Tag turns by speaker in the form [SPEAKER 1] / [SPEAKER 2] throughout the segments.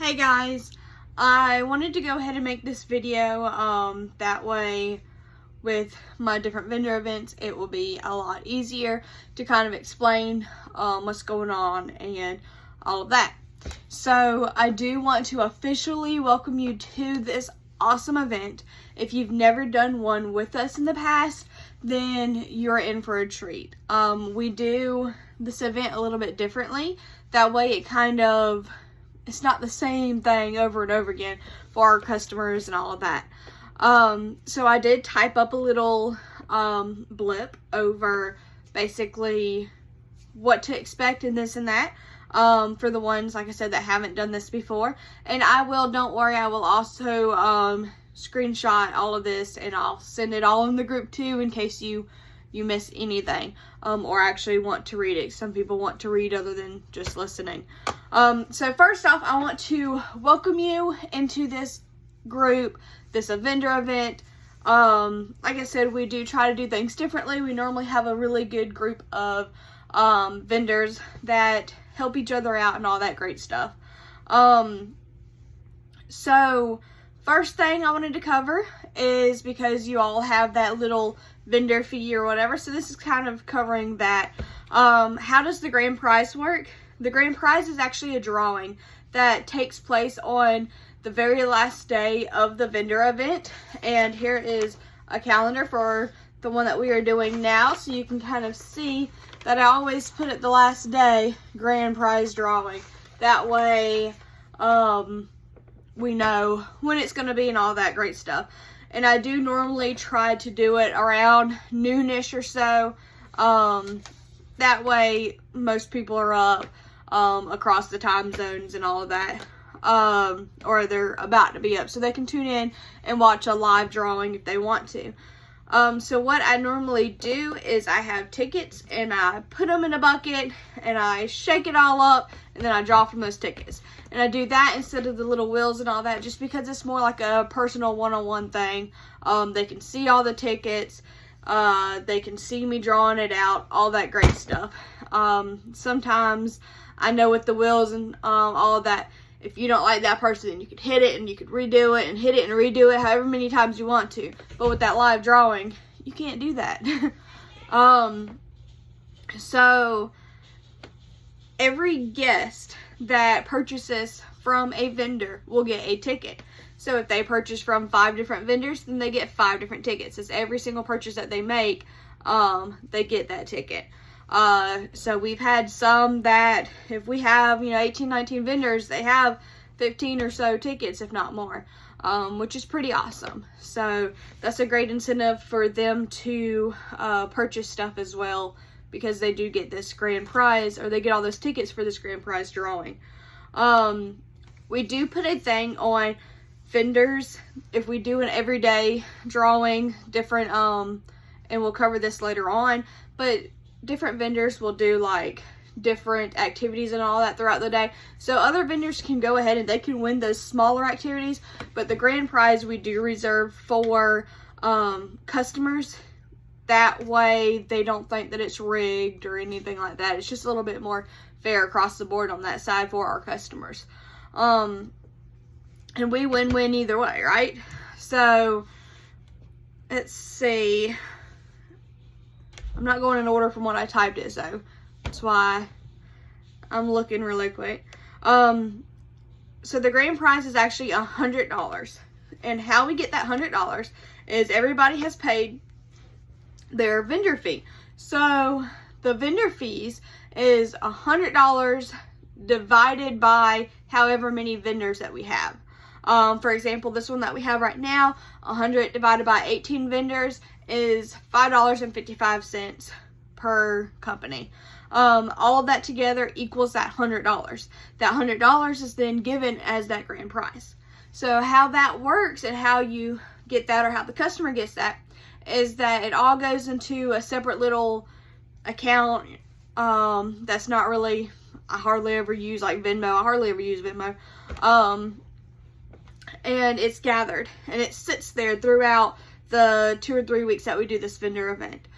[SPEAKER 1] Hey guys, I wanted to go ahead and make this video, that way with my different vendor events it will be a lot easier to kind of explain what's going on and all of that. So I do want to officially welcome you to this awesome event. If you've never done one with us in the past, then you're in for a treat. We do this event a little bit differently. That way it's not the same thing over and over again for our customers and all of that. So I did type up a little blip over basically what to expect and this and that for the ones, like I said, that haven't done this before. And don't worry, I will also screenshot all of this and I'll send it all in the group too in case you miss anything or actually want to read it. Some people want to read other than just listening. So first off, I want to welcome you into this group, this vendor event. Like I said, we do try to do things differently. We normally have a really good group of vendors that help each other out and all that great stuff. So first thing I wanted to cover is, because you all have that little vendor fee or whatever, so this is kind of covering that. How does the grand prize work? The grand prize is actually a drawing that takes place on the very last day of the vendor event. And here is a calendar for the one that we are doing now, so you can kind of see that I always put it the last day, grand prize drawing. That way we know when it's going to be and all that great stuff. And I do normally try to do it around noonish or so. That way most people are up across the time zones and all of that. Or they're about to be up, so they can tune in and watch a live drawing if they want to. So what I normally do is I have tickets and I put them in a bucket and I shake it all up and then I draw from those tickets. And I do that instead of the little wheels and all that, just because it's more like a personal one-on-one thing. They can see all the tickets. They can see me drawing it out, all that great stuff. Sometimes I know with the wheels and all of that, if you don't like that person, then you could hit it and you could redo it and hit it and redo it however many times you want to. But with that live drawing, you can't do that. So every guest that purchases from a vendor will get a ticket. So if they purchase from 5 different vendors, then they get 5 different tickets. It's every single purchase that they make, they get that ticket. So we've had some that if we have, 18, 19 vendors, they have 15 or so tickets, if not more, which is pretty awesome. So that's a great incentive for them to purchase stuff as well, because they do get this grand prize, or they get all those tickets for this grand prize drawing. We do put a thing on vendors if we do an everyday drawing, different, and we'll cover this later on, but different vendors will do like different activities and all that throughout the day. So other vendors can go ahead and they can win those smaller activities, but the grand prize we do reserve for customers. That way they don't think that it's rigged or anything like that. It's just a little bit more fair across the board on that side for our customers. And we win-win either way, right? So let's see. I'm not going in order from what I typed it, so that's why I'm looking really quick. So the grand prize is actually $100. And how we get that $100 is everybody has paid their vendor fee. So the vendor fees is $100 divided by however many vendors that we have. For example, this one that we have right now, 100 divided by 18 vendors is $5.55 per company. All of that together equals that $100. That $100 is then given as that grand prize. So how that works and how you get that, or how the customer gets that, is that it all goes into a separate little account that's not really, I hardly ever use like Venmo. I hardly ever use Venmo. And it's gathered and it sits there throughout the 2 or 3 weeks that we do this vendor event.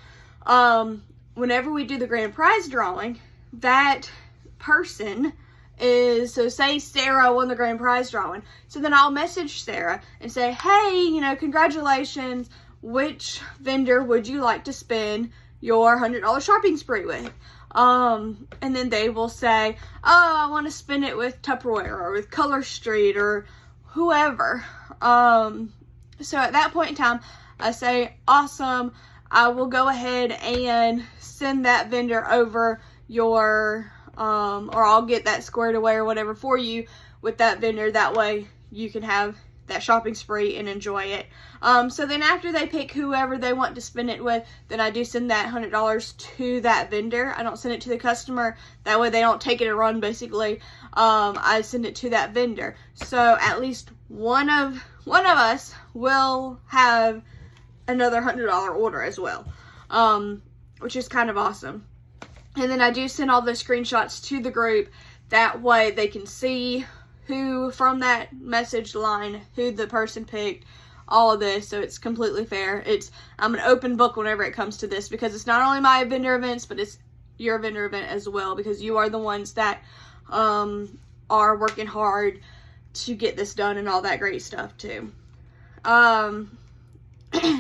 [SPEAKER 1] Whenever we do the grand prize drawing, that person is, so say Sarah won the grand prize drawing. So then I'll message Sarah and say, hey, you know, congratulations. Which vendor would you like to spend your $100 shopping spree with? And then they will say, oh, I want to spend it with Tupperware or with Color Street or whoever. So at that point in time, I say, awesome, I will go ahead and send that vendor over your, or I'll get that squared away or whatever for you with that vendor. That way you can have that shopping spree and enjoy it. So then after they pick whoever they want to spend it with, then I do send that $100 to that vendor. I don't send it to the customer. That way they don't take it and run, basically. I send it to that vendor. So at least one of us will have another $100 order as well, which is kind of awesome. And then I do send all the screenshots to the group. That way they can see who from that message line, who the person picked, all of this. So it's completely fair. I'm an open book whenever it comes to this, because it's not only my vendor events, but it's your vendor event as well, because you are the ones that are working hard to get this done and all that great stuff too.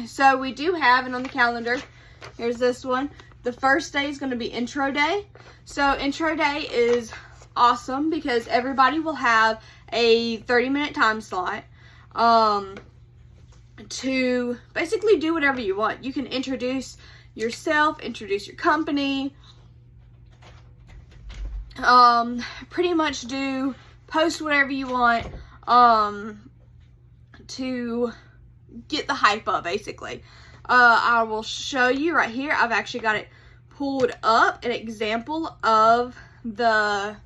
[SPEAKER 1] So we do have it on the calendar. Here's this one. The first day is going to be intro day. So intro day is awesome because everybody will have a 30-minute time slot to basically do whatever you want. You can introduce yourself, introduce your company, pretty much post whatever you want to get the hype up, basically. I will show you right here. I've actually got it pulled up, an example of the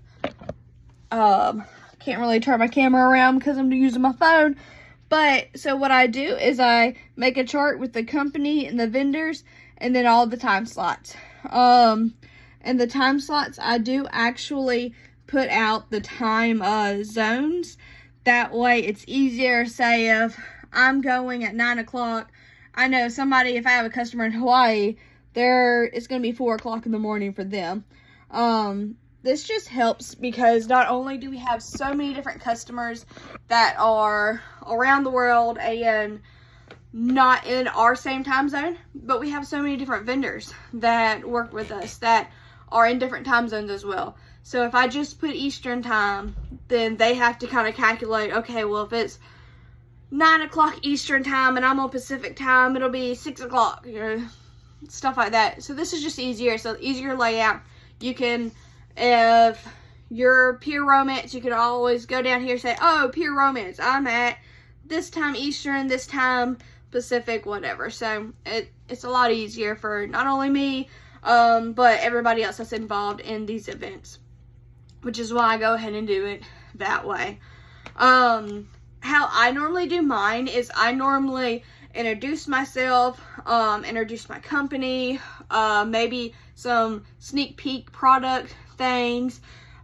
[SPEAKER 1] can't really turn my camera around because I'm using my phone. But so what I do is I make a chart with the company and the vendors and then all the time slots. And the time slots, I do actually put out the time zones. That way it's easier. Say if I'm going at 9 o'clock, I know somebody, if I have a customer in Hawaii, it's going to be 4 o'clock in the morning for them. This just helps because not only do we have so many different customers that are around the world and not in our same time zone, but we have so many different vendors that work with us that are in different time zones as well. So if I just put Eastern time, then they have to kind of calculate, okay, well, if it's 9 o'clock Eastern time and I'm on Pacific time, it'll be 6 o'clock, you know, stuff like that. So this is just easier. So easier layout. You can, if you're Pure Romance, you can always go down here and say, oh, Pure Romance, I'm at this time Eastern, this time Pacific, whatever. So it's a lot easier for not only me, but everybody else that's involved in these events, which is why I go ahead and do it that way. How I normally do mine is I normally introduce myself, introduce my company, maybe some sneak peek product things.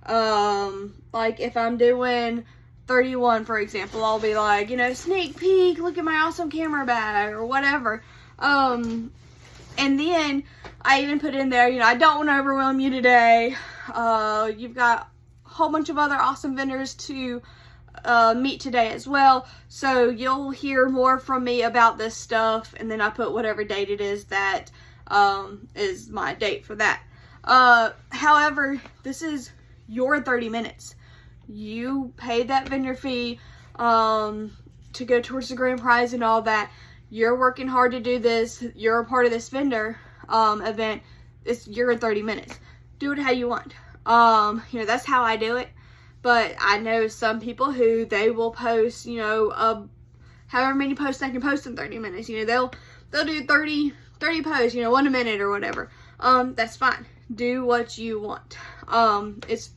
[SPEAKER 1] Like if I'm doing 31, for example, I'll be like, you know, sneak peek, look at my awesome camera bag or whatever. And then I even put in there, you know, I don't want to overwhelm you today. You've got a whole bunch of other awesome vendors to meet today as well. So you'll hear more from me about this stuff. And then I put whatever date it is that is my date for that. However, this is your 30 minutes. You paid that vendor fee to go towards the grand prize and all that. You're working hard to do this. You're a part of this vendor event. It's your 30 minutes. Do it how you want. You know, that's how I do it. But I know some people who they will post, you know, however many posts they can post in 30 minutes. You know, they'll do 30 posts, you know, 1 a minute or whatever. That's fine. Do what you want. It's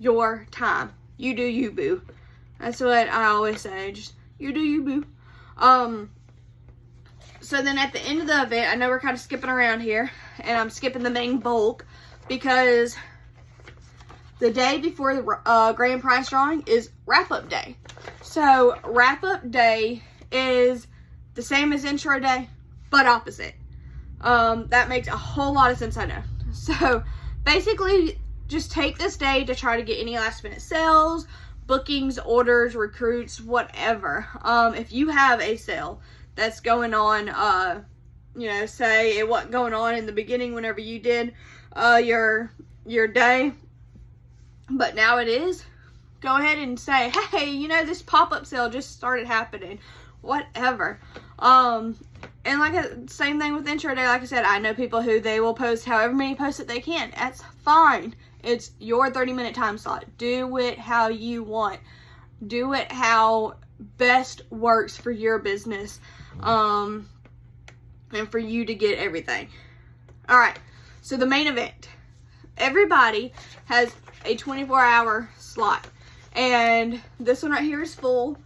[SPEAKER 1] your time. You do you, boo. That's what I always say. Just, you do you, boo. So then at the end of the event, I know we're kind of skipping around here, and I'm skipping the main bulk because the day before the grand prize drawing is wrap-up day. So wrap-up day is the same as intro day, but opposite. That makes a whole lot of sense, I know. So basically, just take this day to try to get any last minute sales, bookings, orders, recruits, whatever. If you have a sale that's going on, you know, say it wasn't going on in the beginning whenever you did your day, but now it is, go ahead and say, hey, you know, this pop-up sale just started happening, whatever. And same thing with intro day. Like I said, I know people who they will post however many posts that they can. That's fine. It's your 30-minute time slot. Do it how you want. Do it how best works for your business, and for you to get everything. All right, so the main event. Everybody has a 24-hour slot, and this one right here is full.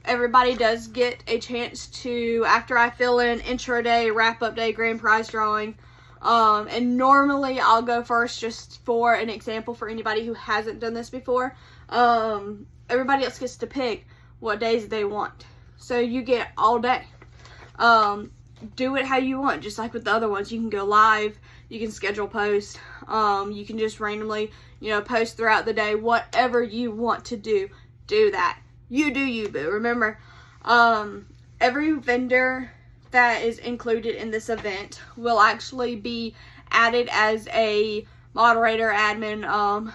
[SPEAKER 1] Everybody does get a chance to, after I fill in intro day, wrap-up day, grand prize drawing, and normally I'll go first just for an example for anybody who hasn't done this before. Everybody else gets to pick what days they want. So you get all day. Do it how you want, just like with the other ones. You can go live, you can schedule posts, you can just randomly, you know, post throughout the day. Whatever you want to do, do that. You do you, boo. Remember, every vendor that is included in this event will actually be added as a moderator, admin,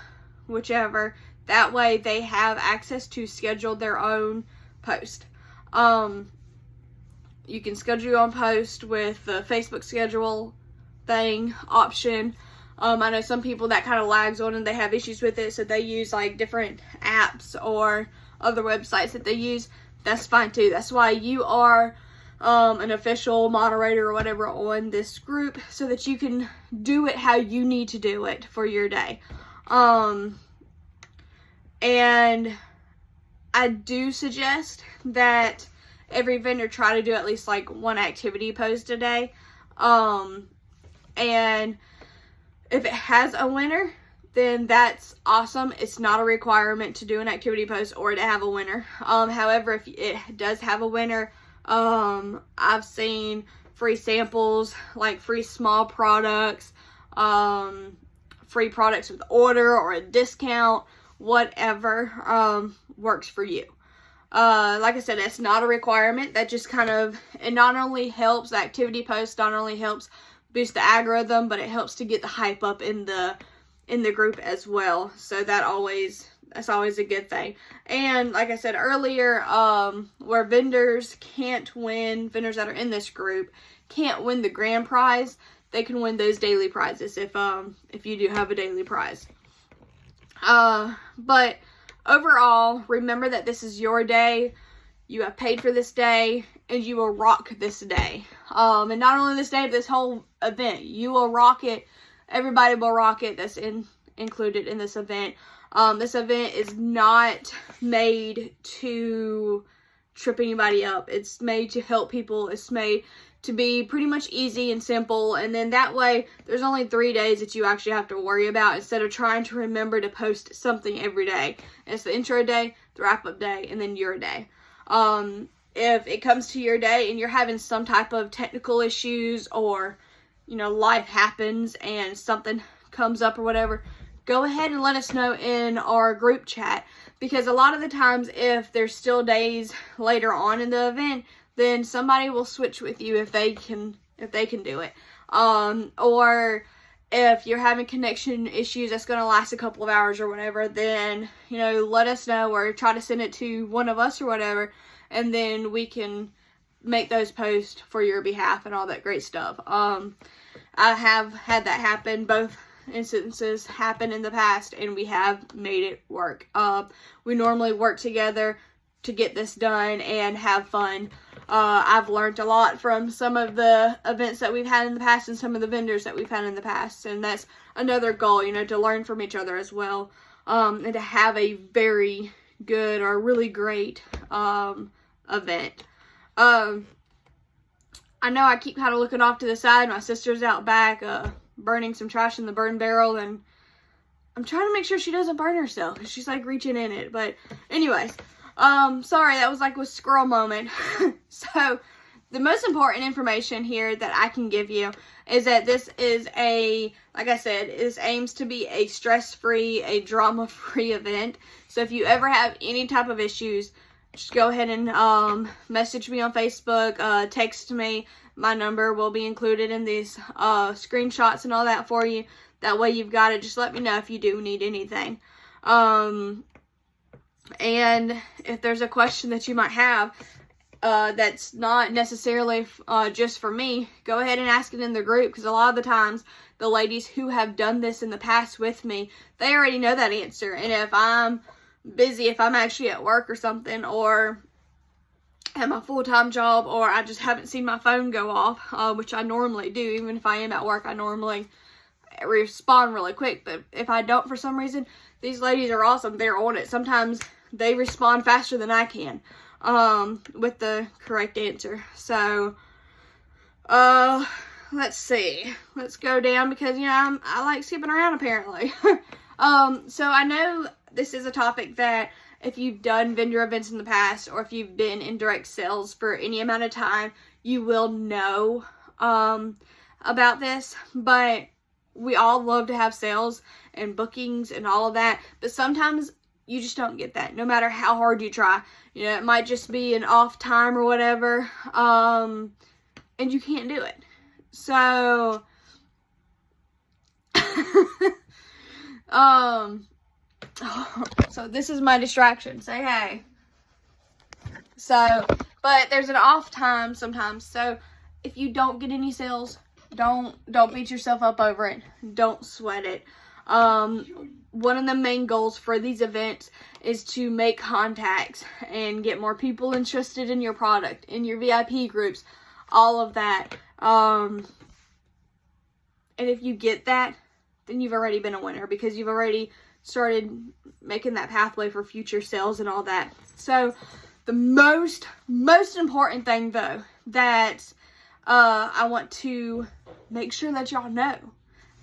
[SPEAKER 1] whichever. That way they have access to schedule their own post. You can schedule your own post with the Facebook schedule thing option. I know some people that kind of lags on and they have issues with it, so they use like different apps or other websites that they use. That's fine too. That's why you are an official moderator or whatever on this group, so that you can do it how you need to do it for your day. And I do suggest that every vendor try to do at least like one activity post a day. And if it has a winner, then that's awesome. It's not a requirement to do an activity post or to have a winner. However, if it does have a winner, I've seen free samples, like free small products, free products with order or a discount, whatever works for you. Like I said, that's not a requirement. That just kind of, it not only helps, the activity post not only helps boost the algorithm, but it helps to get the hype up in the group as well. So that's always a good thing. And like I said earlier, where vendors can't win, vendors that are in this group can't win the grand prize, they can win those daily prizes if you do have a daily prize. But overall, remember that this is your day. You have paid for this day, and you will rock this day. And not only this day, but this whole event. You will rock it. Everybody will rock it that's included in this event. This event is not made to trip anybody up. It's made to help people. It's made to be pretty much easy and simple. And then that way, there's only 3 days that you actually have to worry about instead of trying to remember to post something every day. And it's the intro day, the wrap-up day, and then your day. If it comes to your day and you're having some type of technical issues, or, you know, life happens and something comes up or whatever, go ahead and let us know in our group chat, because a lot of the times if there's still days later on in the event, then somebody will switch with you if they can do it. Or if you're having connection issues that's going to last a couple of hours or whatever, then, you know, let us know, or try to send it to one of us or whatever, and then we can make those posts for your behalf and all that great stuff. I have had that happen. Both instances happen in the past, and we have made it work. We normally work together to get this done and have fun. I've learned a lot from some of the events that we've had in the past and some of the vendors that we've had in the past, and that's another goal, you know, to learn from each other as well, and to have a very good or really great event. I know I keep kind of looking off to the side. My sister's out back burning some trash in the burn barrel, and I'm trying to make sure she doesn't burn herself. She's like reaching in it. But anyways, sorry, that was like a squirrel moment. So the most important information here that I can give you is that this is like I said, it aims to be a stress-free, a drama-free event. So if you ever have any type of issues, just go ahead and message me on Facebook, text me. My number will be included in these screenshots and all that for you. That way you've got it. Just let me know if you do need anything. And if there's a question that you might have that's not necessarily just for me, go ahead and ask it in the group, because a lot of the times the ladies who have done this in the past with me, they already know that answer. And if I'm busy, if I'm actually at work or something, or at my full-time job, or I just haven't seen my phone go off, which I normally do, even if I am at work, I normally respond really quick. But if I don't for some reason, these ladies are awesome. They're on it. Sometimes they respond faster than I can with the correct answer. So let's see, let's go down, because I like skipping around apparently. So I know this is a topic that if you've done vendor events in the past, or if you've been in direct sales for any amount of time, you will know about this. But we all love to have sales and bookings and all of that, but sometimes you just don't get that, no matter how hard you try. It might just be an off time or whatever, and you can't do it. So so this is my distraction. Say hey. So, but there's an off time sometimes. So if you don't get any sales, don't beat yourself up over it. Don't sweat it. One of the main goals for these events is to make contacts and get more people interested in your product, in your VIP groups, all of that. And if you get that, then you've already been a winner, because you've already started making that pathway for future sales and all that. So the most important thing, though, that I want to make sure that y'all know,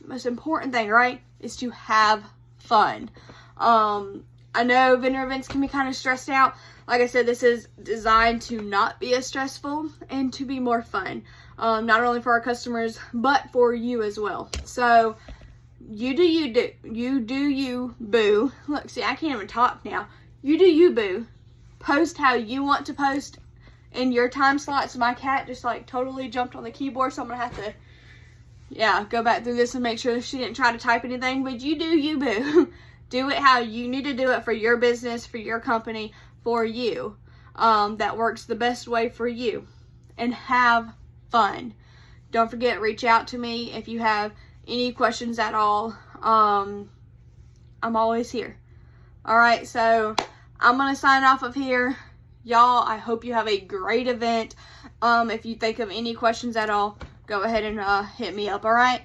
[SPEAKER 1] the most important thing, right, is to have fun. I know vendor events can be kind of stressed out. Like I said, this is designed to not be as stressful and to be more fun, not only for our customers, but for you as well. So you do you, boo. Look, see, I can't even talk now. You do you, boo. Post how you want to post in your time slots. My cat just like totally jumped on the keyboard, so I'm gonna have to go back through this and make sure she didn't try to type anything. But you do you, boo. Do it how you need to do it for your business, for your company, for you. That works the best way for you. And have fun. Don't forget, reach out to me if you have any questions at all. I'm always here. Alright, so I'm going to sign off of here. Y'all, I hope you have a great event. If you think of any questions at all, go ahead and hit me up, alright?